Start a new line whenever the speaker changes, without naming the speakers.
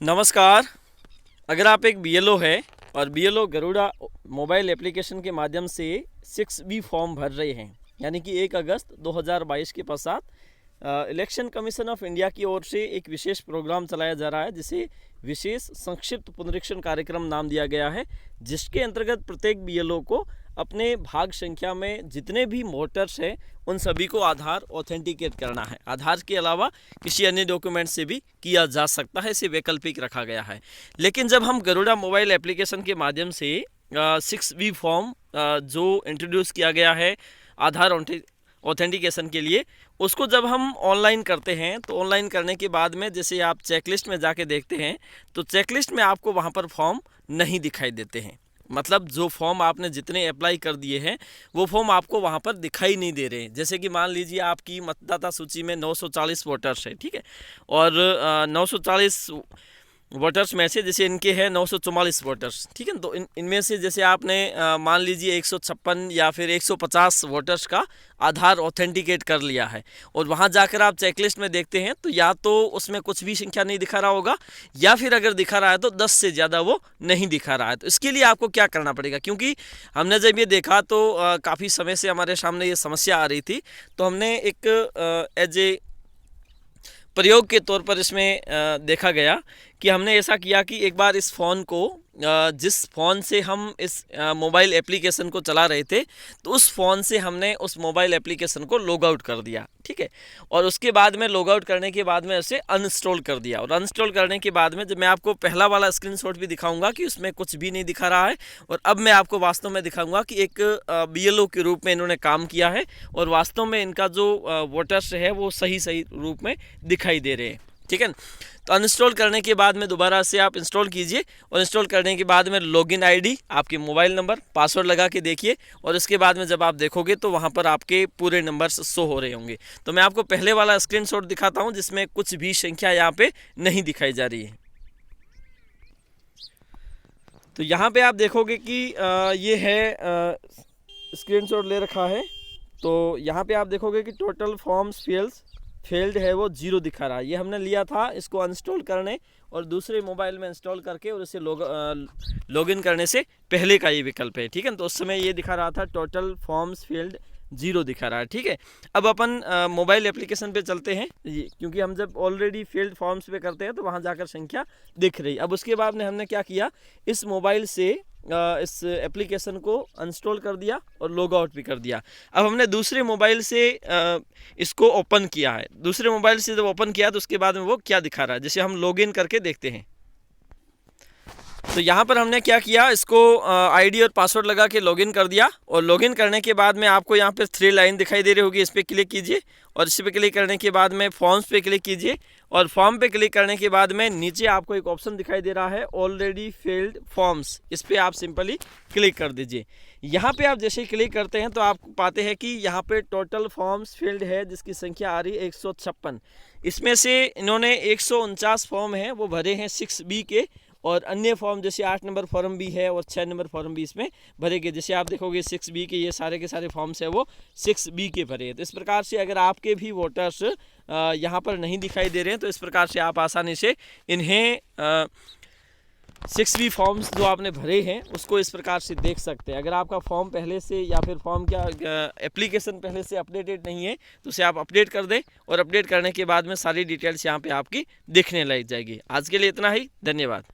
नमस्कार। अगर आप एक बीएलओ है और बीएलओ गरुड़ा मोबाइल एप्लीकेशन के माध्यम से 6B फॉर्म भर रहे हैं, यानी कि 1 अगस्त 2022 के पश्चात इलेक्शन कमीशन ऑफ इंडिया की ओर से एक विशेष प्रोग्राम चलाया जा रहा है जिसे विशेष संक्षिप्त पुनरीक्षण कार्यक्रम नाम दिया गया है, जिसके अंतर्गत प्रत्येक बीएलओ को अपने भाग संख्या में जितने भी वोटर्स हैं उन सभी को आधार ऑथेंटिकेट करना है। आधार के अलावा किसी अन्य डॉक्यूमेंट से भी किया जा सकता है, इसे वैकल्पिक रखा गया है। लेकिन जब हम गरुड़ा मोबाइल एप्लीकेशन के माध्यम से 6B फॉर्म जो इंट्रोड्यूस किया गया है आधार ऑथेंटिकेशन के लिए, उसको जब हम ऑनलाइन करते हैं तो ऑनलाइन करने के बाद में जैसे आप चेकलिस्ट में जाके देखते हैं तो चेकलिस्ट में आपको वहाँ पर फॉर्म नहीं दिखाई देते हैं। मतलब जो फॉर्म आपने जितने अप्लाई कर दिए हैं वो फॉर्म आपको वहाँ पर दिखाई नहीं दे रहे हैं। जैसे कि मान लीजिए आपकी मतदाता सूची में 940 वोटर्स है, ठीक है, और 940 वोटर्स में से जैसे इनके हैं 944 वोटर्स, ठीक है, तो इनमें से जैसे आपने मान लीजिए 156 या फिर 150 वोटर्स का आधार ऑथेंटिकेट कर लिया है और वहाँ जाकर आप चेकलिस्ट में देखते हैं तो या तो उसमें कुछ भी संख्या नहीं दिखा रहा होगा या फिर अगर दिखा रहा है तो 10 से ज़्यादा वो नहीं दिखा रहा है। तो इसके लिए आपको क्या करना पड़ेगा, क्योंकि हमने जब ये देखा तो काफ़ी समय से हमारे सामने ये समस्या आ रही थी, तो हमने एक एज ए प्रयोग के तौर पर इसमें देखा गया कि हमने ऐसा किया कि एक बार इस फ़ोन को जिस फ़ोन से हम इस मोबाइल एप्लीकेशन को चला रहे थे तो उस फ़ोन से हमने उस मोबाइल एप्लीकेशन को लॉग आउट कर दिया, ठीक है, और उसके बाद में लॉग आउट करने के बाद में उसे अनइंस्टॉल कर दिया। और अनइंस्टॉल करने के बाद में जब मैं आपको पहला वाला स्क्रीनशॉट भी दिखाऊंगा कि उसमें कुछ भी नहीं दिखा रहा है, और अब मैं आपको वास्तव में दिखाऊंगा कि एक बीएलओ के रूप में इन्होंने काम किया है और वास्तव में इनका जो वोटर्स है वो सही रूप में दिखाई दे रहे हैं, ठीक है। तो अनइंस्टॉल करने के बाद में दोबारा से आप इंस्टॉल कीजिए और इंस्टॉल करने के बाद में लॉगिन आईडी, आपके मोबाइल नंबर, पासवर्ड लगा के देखिए और इसके बाद में जब आप देखोगे तो वहाँ पर आपके पूरे नंबर्स शो हो रहे होंगे। तो मैं आपको पहले वाला स्क्रीनशॉट दिखाता हूँ जिसमें कुछ भी संख्या यहाँ पे नहीं दिखाई जा रही है। तो यहाँ पे आप देखोगे कि ये है स्क्रीनशॉट ले रखा है, तो यहाँ पे आप देखोगे कि टोटल फॉर्म्स फेल्ड है वो 0 दिखा रहा है। ये हमने लिया था इसको अनइंस्टॉल करने और दूसरे मोबाइल में इंस्टॉल करके और इसे लॉगिन करने से पहले का ये विकल्प है, ठीक है। तो उस समय ये दिखा रहा था टोटल फॉर्म्स फेल्ड 0 दिखा रहा है, ठीक है। अब अपन मोबाइल एप्लीकेशन पे चलते हैं, क्योंकि हम जब ऑलरेडी फील्ड फॉर्म्स पे करते हैं तो वहाँ जाकर संख्या दिख रही। अब उसके बाद में हमने क्या किया, इस मोबाइल से इस एप्लीकेशन को अनइंस्टॉल कर दिया और लॉग आउट भी कर दिया। अब हमने दूसरे मोबाइल से इसको ओपन किया है। दूसरे मोबाइल से जब ओपन किया तो उसके बाद में वो क्या दिखा रहा है, जैसे हम लॉगिन करके देखते हैं। तो यहाँ पर हमने क्या किया, इसको आईडी और पासवर्ड लगा के लॉगिन कर दिया और लॉगिन करने के बाद में आपको यहाँ पर 3 लाइन दिखाई दे रही होगी, इस पर क्लिक कीजिए और इस पर क्लिक करने के बाद में फॉर्म्स पे क्लिक कीजिए और फॉर्म पे क्लिक करने के बाद में नीचे आपको एक ऑप्शन दिखाई दे रहा है ऑलरेडी फिल्ड फॉर्म्स, इस पर आप सिंपली क्लिक कर दीजिए। यहाँ पे आप जैसे क्लिक करते हैं तो आप पाते हैं कि यहाँ पे टोटल फॉर्म्स फिल्ड है जिसकी संख्या आ रही है 156। इसमें से इन्होंने 149 फॉर्म हैं वो भरे हैं 6B के, और अन्य फॉर्म जैसे 8 नंबर फॉर्म भी है और 6 नंबर फॉर्म भी इसमें भरे गए। जैसे आप देखोगे 6B के ये सारे के सारे फॉर्म्स है वो 6B के भरे हैं। तो इस प्रकार से अगर आपके भी वोटर्स यहाँ पर नहीं दिखाई दे रहे हैं तो इस प्रकार से आप आसानी से इन्हें 6B फॉर्म्स जो आपने भरे हैं उसको इस प्रकार से देख सकते हैं। अगर आपका फॉर्म पहले से या फिर फॉर्म क्या एप्लीकेशन पहले से अपडेटेड नहीं है तो उसे आप अपडेट कर दें और अपडेट करने के बाद में सारी डिटेल्स यहाँ पे आपकी दिखने लग जाएगी। आज के लिए इतना ही, धन्यवाद।